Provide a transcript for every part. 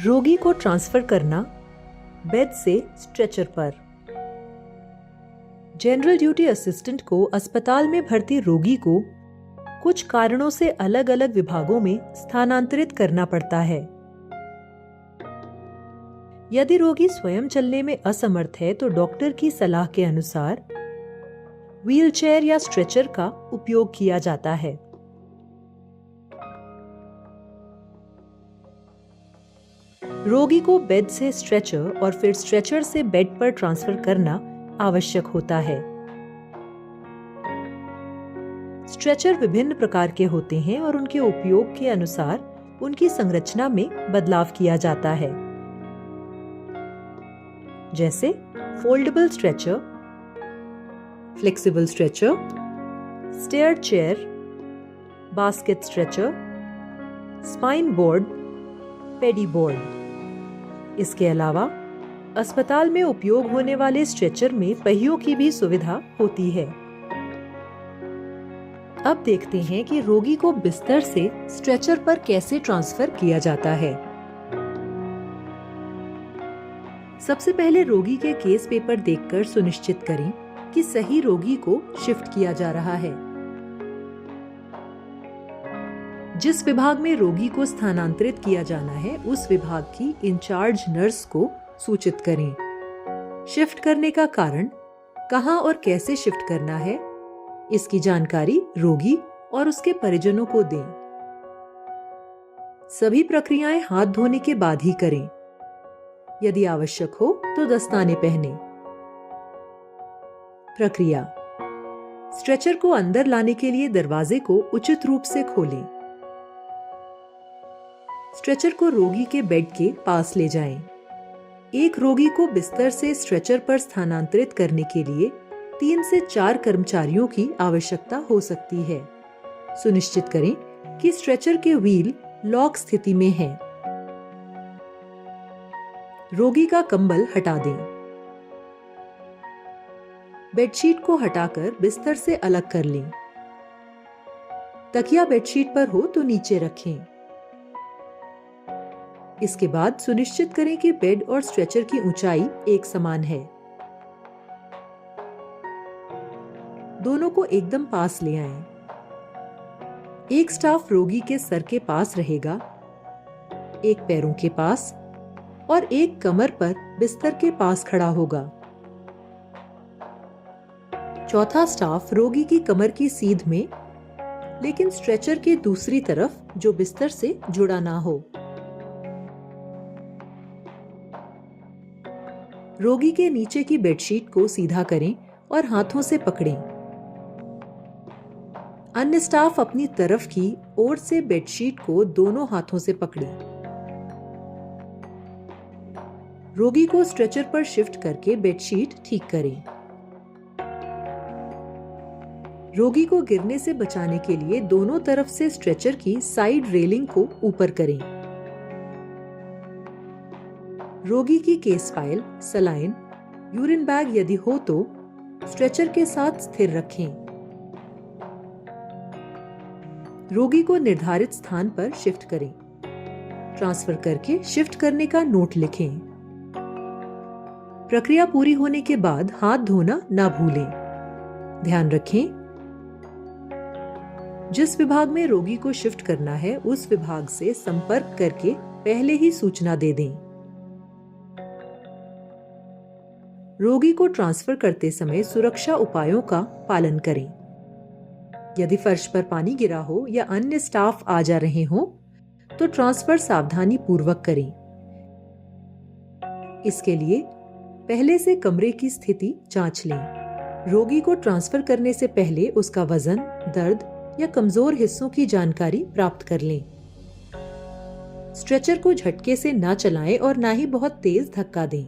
रोगी को ट्रांसफर करना बेड से स्ट्रेचर पर। जनरल ड्यूटी असिस्टेंट को अस्पताल में भर्ती रोगी को कुछ कारणों से अलग अलग विभागों में स्थानांतरित करना पड़ता है। यदि रोगी स्वयं चलने में असमर्थ है तो डॉक्टर की सलाह के अनुसार व्हीलचेयर या स्ट्रेचर का उपयोग किया जाता है। रोगी को बेड से स्ट्रेचर और फिर स्ट्रेचर से बेड पर ट्रांसफर करना आवश्यक होता है। स्ट्रेचर विभिन्न प्रकार के होते हैं और उनके उपयोग के अनुसार उनकी संरचना में बदलाव किया जाता है, जैसे foldable stretcher, flexible stretcher, stair chair, basket stretcher, spine board, pedi board. इसके अलावा अस्पताल में उपयोग होने वाले स्ट्रेचर में पहियों की भी सुविधा होती है। अब देखते हैं कि रोगी को बिस्तर से स्ट्रेचर पर कैसे ट्रांसफर किया जाता है। सबसे पहले रोगी के केस पेपर देखकर सुनिश्चित करें कि सही रोगी को शिफ्ट किया जा रहा है। जिस विभाग में रोगी को स्थानांतरित किया जाना है उस विभाग की इंचार्ज नर्स को सूचित करें। शिफ्ट करने का कारण, कहां और कैसे शिफ्ट करना है, इसकी जानकारी रोगी और उसके परिजनों को दें। सभी प्रक्रियाएं हाथ धोने के बाद ही करें। यदि आवश्यक हो तो दस्ताने पहने। प्रक्रिया: स्ट्रेचर को अंदर लाने के लिए दरवाजे को उचित रूप से खोलें। स्ट्रेचर को रोगी के बेड के पास ले जाएं। एक रोगी को बिस्तर से स्ट्रेचर पर स्थानांतरित करने के लिए 3 से 4 कर्मचारियों की आवश्यकता हो सकती है। सुनिश्चित करें कि स्ट्रेचर के व्हील लॉक स्थिति में है। रोगी का कंबल हटा दें। बेडशीट को हटाकर बिस्तर से अलग कर लें। तकिया बेडशीट पर हो तो नीचे रखें। इसके बाद सुनिश्चित करें कि बेड और स्ट्रेचर की ऊंचाई एक समान है। दोनों को एकदम पास ले आएं। एक स्टाफ रोगी के सर के पास रहेगा, एक पैरों के पास और एक कमर पर बिस्तर के पास खड़ा होगा। चौथा स्टाफ रोगी की कमर की सीध में, लेकिन स्ट्रेचर के दूसरी तरफ जो बिस्तर से जुड़ा ना हो। रोगी के नीचे की बेडशीट को सीधा करें और हाथों से पकड़ें। अन्य स्टाफ अपनी तरफ की ओर से बेडशीट को दोनों हाथों से पकड़ें। रोगी को स्ट्रेचर पर शिफ्ट करके बेडशीट ठीक करें। रोगी को गिरने से बचाने के लिए दोनों तरफ से स्ट्रेचर की साइड रेलिंग को ऊपर करें। रोगी की case file, saline, urine bag यदि हो तो स्ट्रेचर के साथ स्थिर रखें। रोगी को निर्धारित स्थान पर शिफ्ट करें। ट्रांसफर करके शिफ्ट करने का नोट लिखें। प्रक्रिया पूरी होने के बाद हाथ धोना ना भूलें। ध्यान रखें, जिस विभाग में रोगी को शिफ्ट करना है उस विभाग से संपर्क करके पहले ही सूचना दे दें। रोगी को ट्रांसफर करते समय सुरक्षा उपायों का पालन करें। यदि फर्श पर पानी गिरा हो या अन्य स्टाफ आ जा रहे हो तो ट्रांसफर सावधानी पूर्वक करें। इसके लिए पहले से कमरे की स्थिति जांच लें। रोगी को ट्रांसफर करने से पहले उसका वजन, दर्द या कमजोर हिस्सों की जानकारी प्राप्त कर लें। स्ट्रेचर को झटके से ना चलाएं और ना ही बहुत तेज धक्का दें।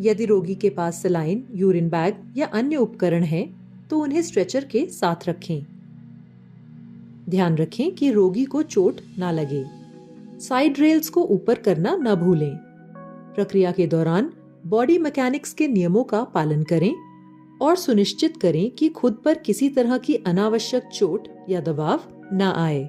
यदि रोगी के पास सलाइन, यूरिन बैग या अन्य उपकरण हैं, तो उन्हें स्ट्रेचर के साथ रखें। ध्यान रखें कि रोगी को चोट ना लगे। साइड रेल्स को ऊपर करना ना भूलें। प्रक्रिया के दौरान बॉडी मैकेनिक्स के नियमों का पालन करें और सुनिश्चित करें कि खुद पर किसी तरह की अनावश्यक चोट या दबाव ना आए।